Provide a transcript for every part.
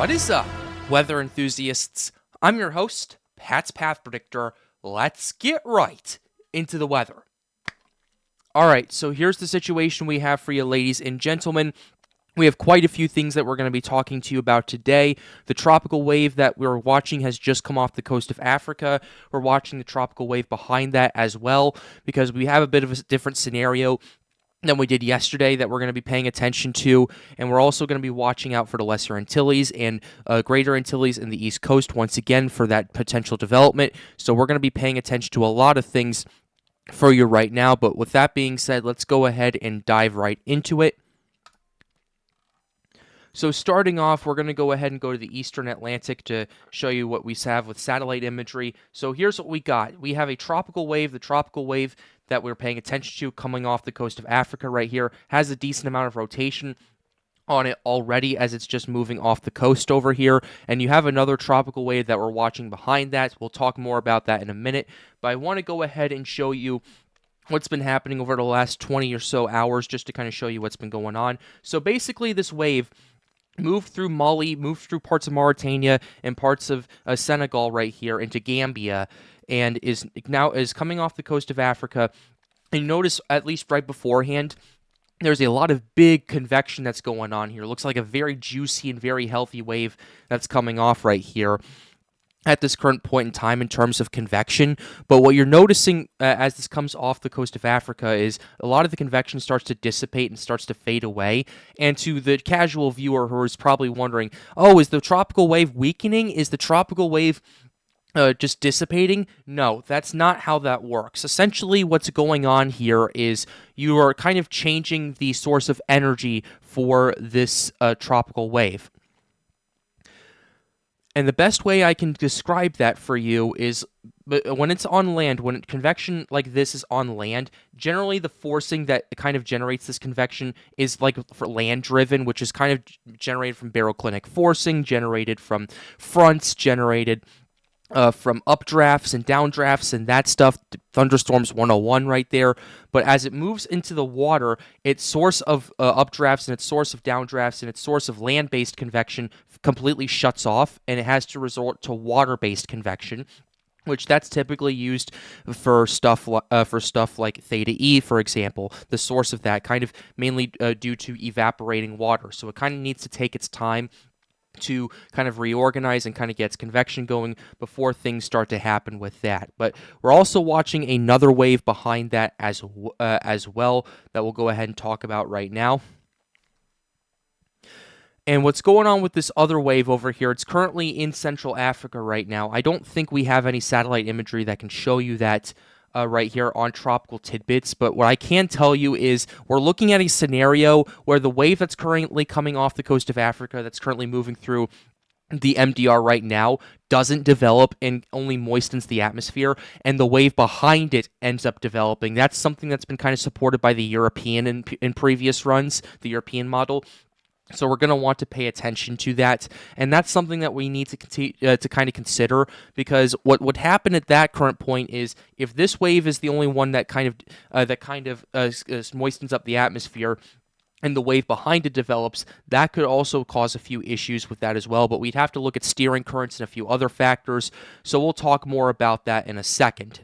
What is up, weather enthusiasts? I'm your host, Pat's Path Predictor. Let's get right into the weather. Alright, so here's the situation we have for you, ladies and gentlemen. We have quite a few things that we're going to be talking to you about today. The tropical wave that we're watching has just come off the coast of Africa. We're watching the tropical wave behind that as well, because we have a bit of a different scenario than we did yesterday that we're going to be paying attention to, and we're also going to be watching out for the Lesser Antilles and Greater Antilles and the East Coast once again for that potential development. So we're going to be paying attention to a lot of things for you right now, but with that being said, let's go ahead and dive right into it. So starting off, we're going to go ahead and go to the Eastern Atlantic to show you what we have with satellite imagery. So here's what we got. We have a tropical wave. The tropical wave that we're paying attention to coming off the coast of Africa right here has a decent amount of rotation on it already as it's just moving off the coast over here. And you have another tropical wave that we're watching behind that. We'll talk more about that in a minute. But I want to go ahead and show you what's been happening over the last 20 or so hours just to kind of show you what's been going on. So basically this wave moved through Mali, moved through parts of Mauritania and parts of Senegal right here into Gambia, and is coming off the coast of Africa. And notice, at least right beforehand, there's a lot of big convection that's going on here. It looks like a very juicy and very healthy wave that's coming off right here at this current point in time in terms of convection. But what you're noticing as this comes off the coast of Africa is a lot of the convection starts to dissipate and starts to fade away. And to the casual viewer who is probably wondering, oh, is the tropical wave weakening? Is the tropical wave just dissipating? No, that's not how that works. Essentially, what's going on here is you are kind of changing the source of energy for this tropical wave. And the best way I can describe that for you is when it's on land, when convection like this is on land, generally the forcing that kind of generates this convection is like for land driven, which is kind of generated from baroclinic forcing, generated from fronts, generated from updrafts and downdrafts and that stuff. Thunderstorms 101 right there. But as it moves into the water, its source of updrafts and its source of downdrafts and its source of land-based convection completely shuts off, and it has to resort to water-based convection, which that's typically used for stuff like theta E, for example. The source of that kind of mainly due to evaporating water. So it kind of needs to take its time to kind of reorganize and kind of gets convection going before things start to happen with that. But we're also watching another wave behind that as well that we'll go ahead and talk about right now. And what's going on with this other wave over here, it's currently in Central Africa right now. I don't think we have any satellite imagery that can show you that right here on Tropical Tidbits, but what I can tell you is we're looking at a scenario where the wave that's currently coming off the coast of Africa, that's currently moving through the MDR right now, doesn't develop and only moistens the atmosphere, and the wave behind it ends up developing. That's something that's been kind of supported by the European in previous runs, the European model. So we're going to want to pay attention to that, and that's something that we need to kind of consider, because what would happen at that current point is if this wave is the only one that kind of moistens up the atmosphere, and the wave behind it develops, that could also cause a few issues with that as well. But we'd have to look at steering currents and a few other factors. So we'll talk more about that in a second.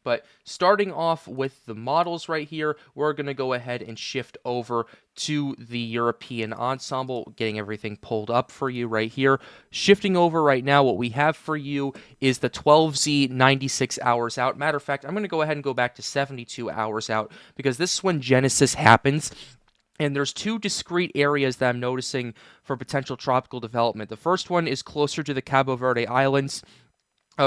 But starting off with the models right here, we're going to go ahead and shift over to the European Ensemble, getting everything pulled up for you right here. Shifting over right now, what we have for you is the 12Z 96 hours out. Matter of fact, I'm going to go ahead and go back to 72 hours out, because this is when Genesis happens. And there's two discrete areas that I'm noticing for potential tropical development. The first one is closer to the Cabo Verde Islands,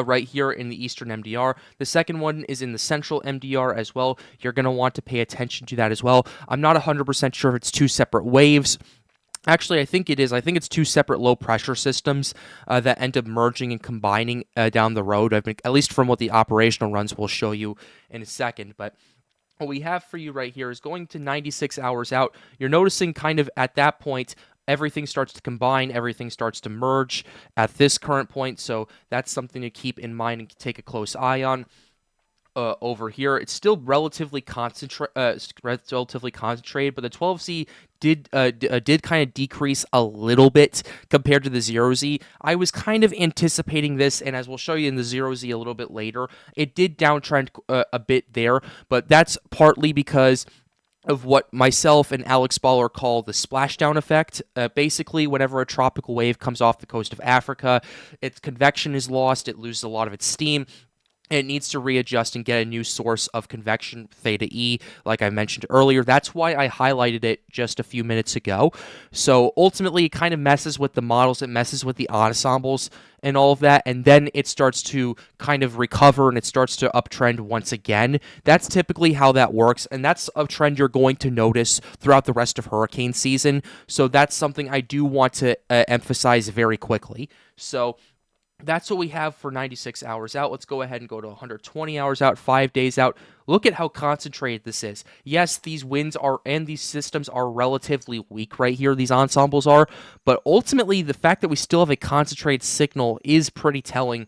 right here in the Eastern MDR. The second one is in the Central MDR as well. You're going to want to pay attention to that as well. I'm not 100% sure if it's two separate waves. Actually, I think it is. I think it's two separate low-pressure systems that end up merging and combining down the road, at least from what the operational runs will show you in a second. But what we have for you right here is going to 96 hours out. You're noticing kind of at that point, everything starts to combine, everything starts to merge at this current point, so that's something to keep in mind and take a close eye on. Over here, it's still relatively concentrated, but the 12Z did kind of decrease a little bit compared to the 0Z. I was kind of anticipating this, and as we'll show you in the 0Z a little bit later, it did downtrend a bit there, but that's partly because of what myself and Alex Baller call the splashdown effect. Basically, whenever a tropical wave comes off the coast of Africa, its convection is lost, it loses a lot of its steam. It needs to readjust and get a new source of convection, theta E, like I mentioned earlier. That's why I highlighted it just a few minutes ago. So ultimately, it kind of messes with the models, it messes with the ensembles and all of that, and then it starts to kind of recover and it starts to uptrend once again. That's typically how that works, and that's a trend you're going to notice throughout the rest of hurricane season. So that's something I do want to emphasize very quickly. So that's what we have for 96 hours out. Let's go ahead and go to 120 hours out, 5 days out. Look at how concentrated this is. Yes, these winds are and these systems are relatively weak right here, these ensembles are, but ultimately the fact that we still have a concentrated signal is pretty telling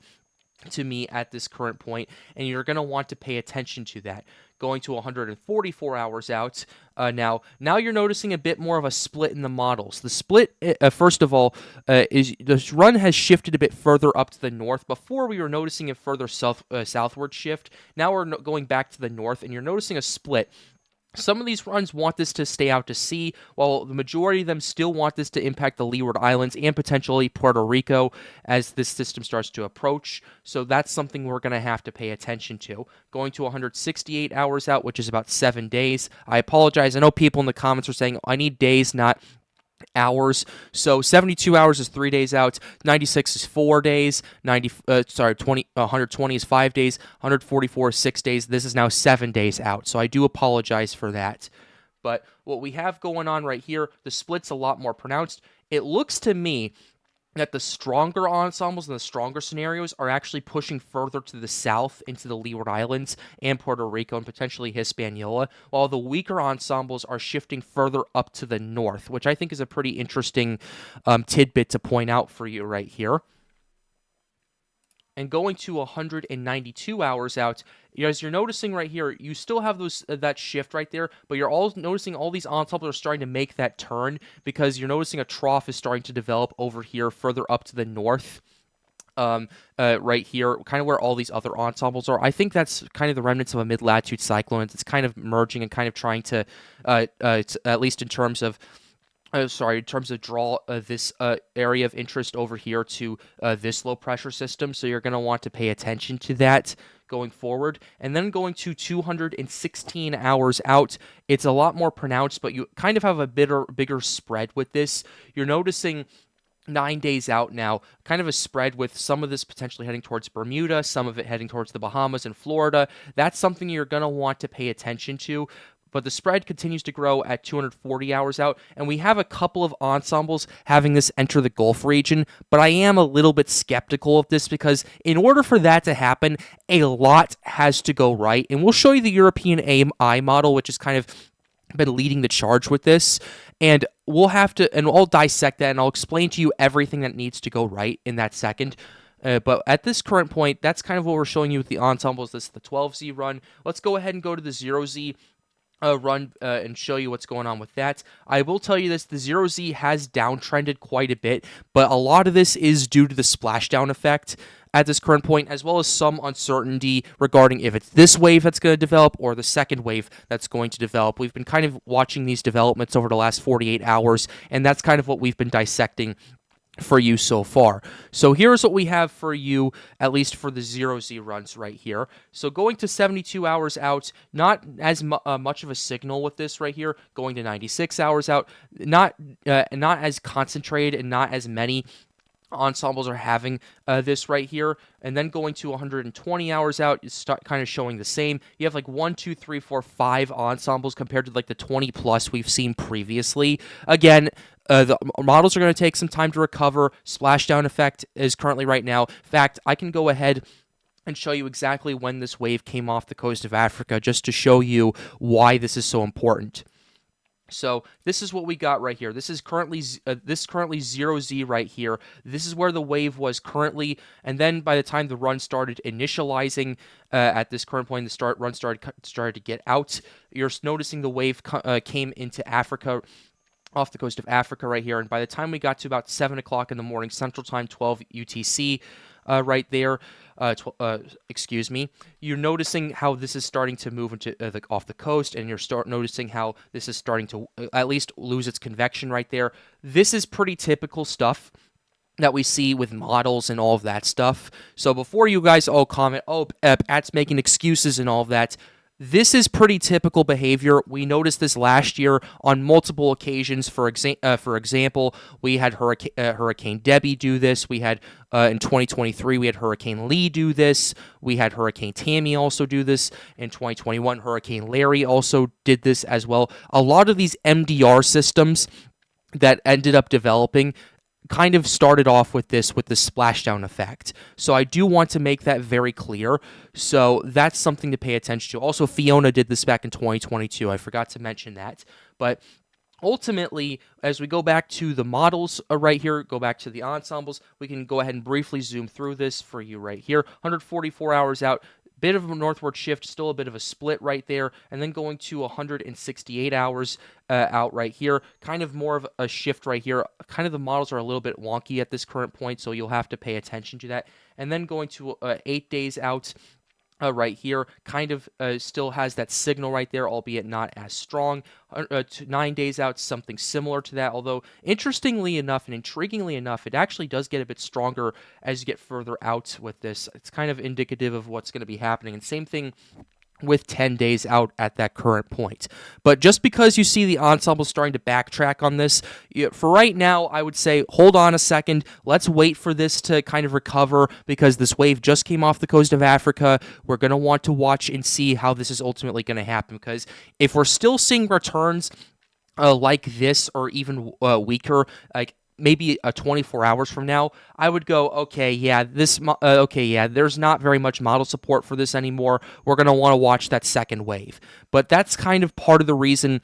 to me at this current point, and you're going to want to pay attention to that. Going to 144 hours out, now you're noticing a bit more of a split in the models. The split, first of all, is this run has shifted a bit further up to the north. Before we were noticing a further southward shift. Now we're going back to the north, and you're noticing a split. Some of these runs want this to stay out to sea, while the majority of them still want this to impact the Leeward Islands and potentially Puerto Rico as this system starts to approach. So that's something we're going to have to pay attention to. Going to 168 hours out, which is about 7 days. I apologize. I know people in the comments are saying, I need days, not hours. So 72 hours is 3 days out, 96 is 4 days, 120 is 5 days, 144 is 6 days. This is now 7 days out. So I do apologize for that. But what we have going on right here, the split's a lot more pronounced. It looks to me that the stronger ensembles and the stronger scenarios are actually pushing further to the south into the Leeward Islands and Puerto Rico and potentially Hispaniola, while the weaker ensembles are shifting further up to the north, which I think is a pretty interesting tidbit to point out for you right here. And going to 192 hours out, as you're noticing right here, you still have those that shift right there, but you're all noticing all these ensembles are starting to make that turn because you're noticing a trough is starting to develop over here further up to the north. Right here, kind of where all these other ensembles are. I think that's kind of the remnants of a mid-latitude cyclone. It's kind of merging and kind of trying to, at least in terms of draw this area of interest over here to this low pressure system. So you're going to want to pay attention to that going forward. And then going to 216 hours out, it's a lot more pronounced, but you kind of have a bigger spread with this. You're noticing 9 days out now, kind of a spread with some of this potentially heading towards Bermuda, some of it heading towards the Bahamas and Florida. That's something you're going to want to pay attention to. But the spread continues to grow at 240 hours out, and we have a couple of ensembles having this enter the Gulf region, but I am a little bit skeptical of this because in order for that to happen, a lot has to go right, and we'll show you the European AMI model, which has kind of been leading the charge with this, and I'll dissect that, and I'll explain to you everything that needs to go right in that second. But at this current point, that's kind of what we're showing you with the ensembles. This is the 12Z run. Let's go ahead and go to the 0Z run and show you what's going on with that. I will tell you this, the 0Z has downtrended quite a bit, but a lot of this is due to the splashdown effect at this current point, as well as some uncertainty regarding if it's this wave that's going to develop or the second wave that's going to develop. We've been kind of watching these developments over the last 48 hours, and that's kind of what we've been dissecting for you so far. So here's what we have for you, at least for the 0Z runs right here. So going to 72 hours out, not as much of a signal with this right here. Going to 96 hours out, not as concentrated and not as many ensembles are having this right here. And then going to 120 hours out, it's kind of showing the same. You have like 1, 2, 3, 4, 5 ensembles compared to like the 20 plus we've seen previously. Again, the models are going to take some time to recover. Splashdown effect is currently right now. In fact, I can go ahead and show you exactly when this wave came off the coast of Africa just to show you why this is so important. So this is what we got right here. This is currently 0Z right here. This is where the wave was currently, and then by the time the run started initializing at this current point, the run started to get out. You're noticing the wave came into Africa off the coast of Africa right here. And by the time we got to about 7 o'clock in the morning Central Time, 12 UTC, right there, excuse me, you're noticing how this is starting to move into off the coast, and you're noticing how this is starting to at least lose its convection right there. This is pretty typical stuff that we see with models and all of that stuff. So before you guys all comment, oh, Pat's making excuses and all of that, this is pretty typical behavior. We noticed this last year on multiple occasions. For example, we had Hurricane Debbie do this. We had in 2023, we had Hurricane Lee do this. We had Hurricane Tammy also do this. In 2021, Hurricane Larry also did this as well. A lot of these MDR systems that ended up developing kind of started off with the splashdown effect. So I do want to make that very clear. So that's something to pay attention to. Also, Fiona did this back in 2022. I forgot to mention that. But ultimately, as we go back to the models right here, go back to the ensembles, we can go ahead and briefly zoom through this for you right here. 144 hours out. Bit of a northward shift, still a bit of a split right there, and then going to 168 hours out right here, kind of more of a shift right here. Kind of the models are a little bit wonky at this current point, so you'll have to pay attention to that. And then going to 8 days out, right here, kind of still has that signal right there, albeit not as strong. 9 days out, something similar to that, although interestingly enough and intriguingly enough, it actually does get a bit stronger as you get further out with this. It's kind of indicative of what's going to be happening, and same thing with 10 days out at that current point. But just because you see the ensemble starting to backtrack on this, for right now, I would say hold on a second. Let's wait for this to kind of recover, because this wave just came off the coast of Africa. We're going to want to watch and see how this is ultimately going to happen, because if we're still seeing returns like this, or even weaker, like maybe 24 hours from now, I would go, okay, yeah, there's not very much model support for this anymore. We're going to want to watch that second wave. But that's kind of part of the reason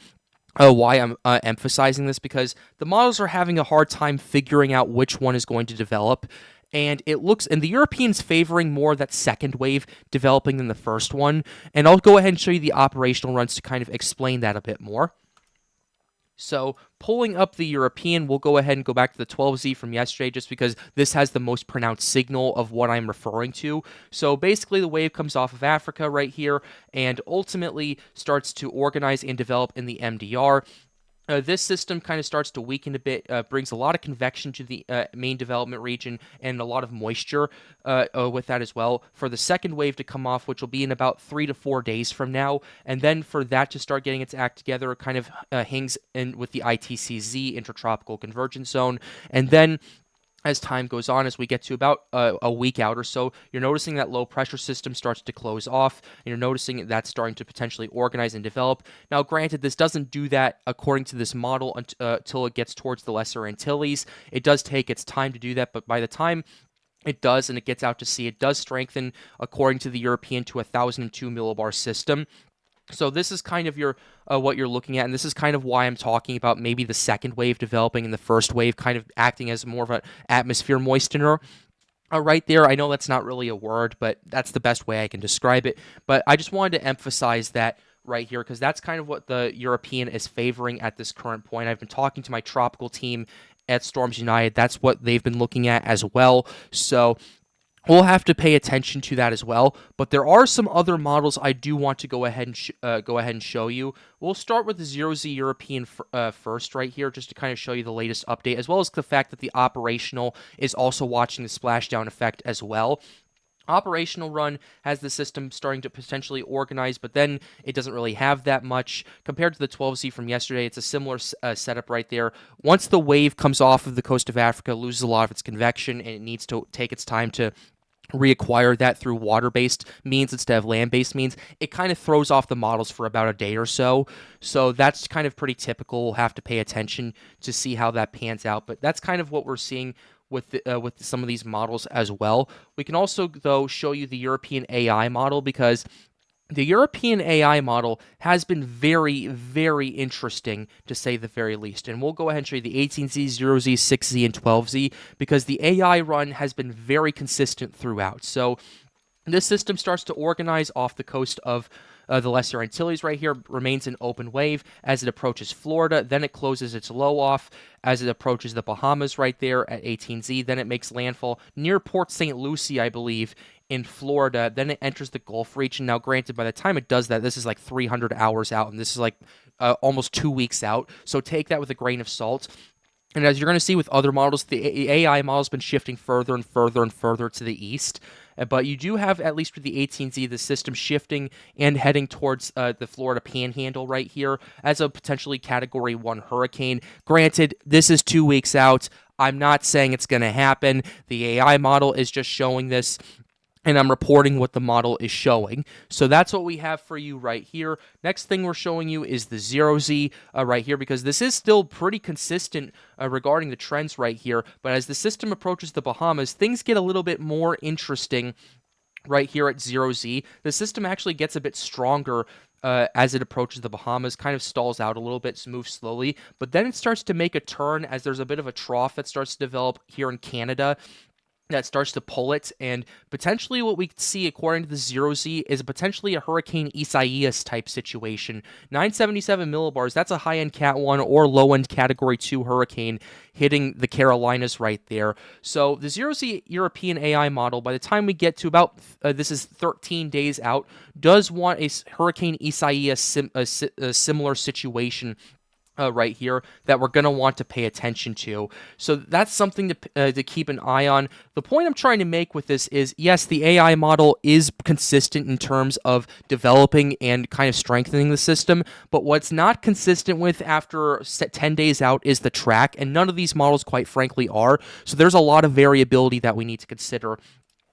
why I'm emphasizing this, because the models are having a hard time figuring out which one is going to develop. And the Europeans favoring more that second wave developing than the first one. And I'll go ahead and show you the operational runs to kind of explain that a bit more. So pulling up the European, we'll go ahead and go back to the 12Z from yesterday, just because this has the most pronounced signal of what I'm referring to. So basically the wave comes off of Africa right here and ultimately starts to organize and develop in the MDR. This system kind of starts to weaken a bit, brings a lot of convection to the main development region and a lot of moisture with that as well. For the second wave to come off, which will be in about 3 to 4 days from now, and then for that to start getting its act together, it kind of hangs in with the ITCZ, Intertropical Convergence Zone, and then as time goes on, as we get to about a week out or so, you're noticing that low pressure system starts to close off, and you're noticing that's starting to potentially organize and develop. Now, granted, this doesn't do that according to this model until it gets towards the Lesser Antilles. It does take its time to do that, but by the time it does and it gets out to sea, it does strengthen, according to the European, to 1,002 millibar system. So this is kind of your what you're looking at, and this is kind of why I'm talking about maybe the second wave developing and the first wave kind of acting as more of an atmosphere moistener. Right there, I know that's not really a word, but that's the best way I can describe it. But I just wanted to emphasize that right here, because that's kind of what the European is favoring at this current point. I've been talking to my tropical team at Storms United. That's what they've been looking at as well. So we'll have to pay attention to that as well, but there are some other models I do want to go ahead and show you. We'll start with the 0Z European first right here, just to kind of show you the latest update, as well as the fact that the operational is also watching the splashdown effect as well. Operational run has the system starting to potentially organize, but then it doesn't really have that much. Compared to the 12Z from yesterday, it's a similar setup right there. Once the wave comes off of the coast of Africa, it loses a lot of its convection, and it needs to take its time to reacquire that through water-based means instead of land-based means. It kind of throws off the models for about a day or so. So that's kind of pretty typical. We'll have to pay attention to see how that pans out. But that's kind of what we're seeing with some of these models as well. We can also, though, show you the European AI model, because the European AI model has been very, very interesting, to say the very least. And we'll go ahead and show you the 18Z, 0Z, 6Z, and 12Z, because the AI run has been very consistent throughout. So this system starts to organize off the coast of the Lesser Antilles right here remains an open wave as it approaches Florida. Then it closes its low off as it approaches the Bahamas right there at 18Z. Then it makes landfall near Port St. Lucie, I believe, in Florida. Then it enters the Gulf region. Now, granted, by the time it does that, this is like 300 hours out, and this is like almost 2 weeks out. So take that with a grain of salt. And as you're going to see with other models, the AI model has been shifting further and further and further to the east. But you do have, at least with the 18Z, the system shifting and heading towards the Florida Panhandle right here as a potentially Category 1 hurricane. Granted, this is 2 weeks out. I'm not saying it's going to happen. The AI model is just showing this, and I'm reporting what the model is showing. So that's what we have for you right here. Next thing we're showing you is the 0Z right here, because this is still pretty consistent regarding the trends right here. But as the system approaches the Bahamas, things get a little bit more interesting right here at 0Z. The system actually gets a bit stronger as it approaches the Bahamas, kind of stalls out a little bit, moves slowly. But then it starts to make a turn as there's a bit of a trough that starts to develop here in Canada that starts to pull it, and potentially what we could see, according to the 0Z, is potentially a Hurricane Isaias type situation. 977 millibars, that's a high-end Cat 1 or low-end Category 2 hurricane hitting the Carolinas right there. So the 0Z European AI model, by the time we get to about, this is 13 days out, does want a Hurricane Isaias a similar situation right here that we're going to want to pay attention to. So that's something to keep an eye on. The point I'm trying to make with this is, yes, the AI model is consistent in terms of developing and kind of strengthening the system, but what's not consistent with after 10 days out is the track, and none of these models, quite frankly, are. So there's a lot of variability that we need to consider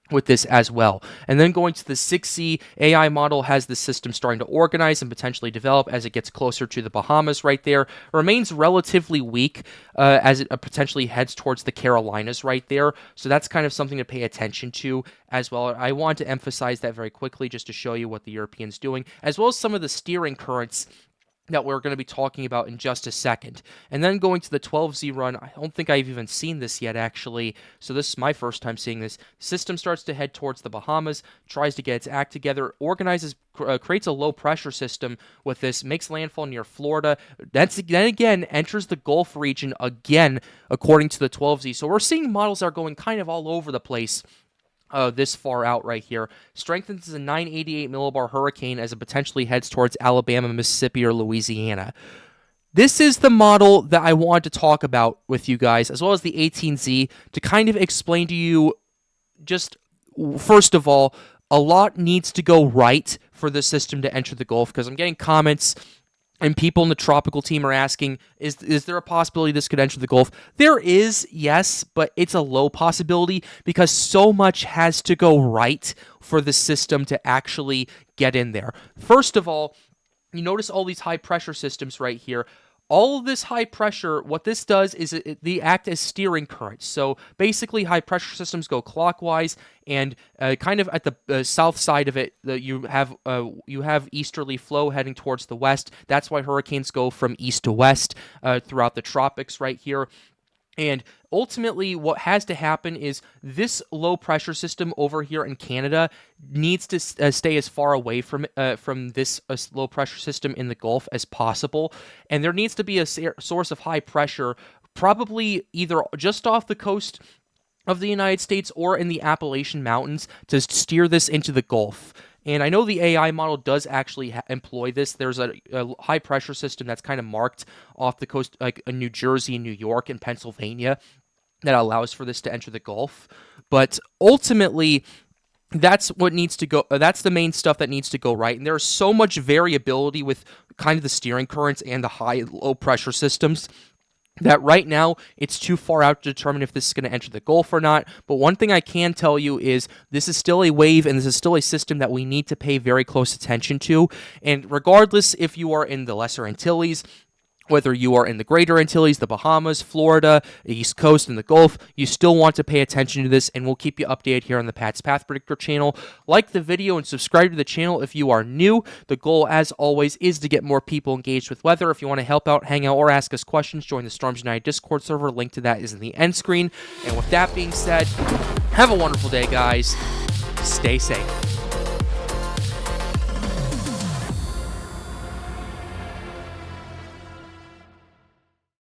with this as well. And then going to the 6Z, AI model has the system starting to organize and potentially develop as it gets closer to the Bahamas right there. Remains relatively weak as it potentially heads towards the Carolinas right there. So that's kind of something to pay attention to as well. I want to emphasize that very quickly just to show you what the European's doing, as well as some of the steering currents that we're going to be talking about in just a second. And then going to the 12Z run, I don't think I've even seen this yet, actually, so this is my first time seeing this. System starts to head towards the Bahamas, tries to get its act together, organizes, creates a low-pressure system with this, makes landfall near Florida, then again enters the Gulf region again, according to the 12Z. So we're seeing models that are going kind of all over the place this far out right here. Strengthens as a 988 millibar hurricane as it potentially heads towards Alabama, Mississippi, or Louisiana. This is the model that I want to talk about with you guys, as well as the 18Z, to kind of explain to you, just first of all, a lot needs to go right for the system to enter the Gulf, because I'm getting comments and people in the tropical team are asking, is there a possibility this could enter the Gulf? There is, yes, but it's a low possibility because so much has to go right for the system to actually get in there. First of all, you notice all these high pressure systems right here. All of this high pressure, what this does is they act as steering currents. So basically, high pressure systems go clockwise, and kind of at the south side of it, you have easterly flow heading towards the west. That's why hurricanes go from east to west throughout the tropics right here. And ultimately, what has to happen is this low-pressure system over here in Canada needs to stay as far away from this low-pressure system in the Gulf as possible. And there needs to be a source of high pressure, probably either just off the coast of the United States or in the Appalachian Mountains, to steer this into the Gulf. And I know the AI model does actually employ this. There's a high-pressure system that's kind of marked off the coast, like in New Jersey, New York, and Pennsylvania, that allows for this to enter the Gulf. But ultimately, that's what needs to go. That's the main stuff that needs to go right. And there's so much variability with kind of the steering currents and the high-low pressure systems that right now it's too far out to determine if this is going to enter the Gulf or not. But one thing I can tell you is this is still a wave, and this is still a system that we need to pay very close attention to. And regardless if you are in the Lesser Antilles, whether you are in the Greater Antilles, the Bahamas, Florida, the East Coast, and the Gulf, you still want to pay attention to this, and we'll keep you updated here on the Pat's Path Predictor channel. Like the video and subscribe to the channel if you are new. The goal, as always, is to get more people engaged with weather. If you want to help out, hang out, or ask us questions, join the Storms United Discord server. Link to that is in the end screen. And with that being said, have a wonderful day, guys. Stay safe.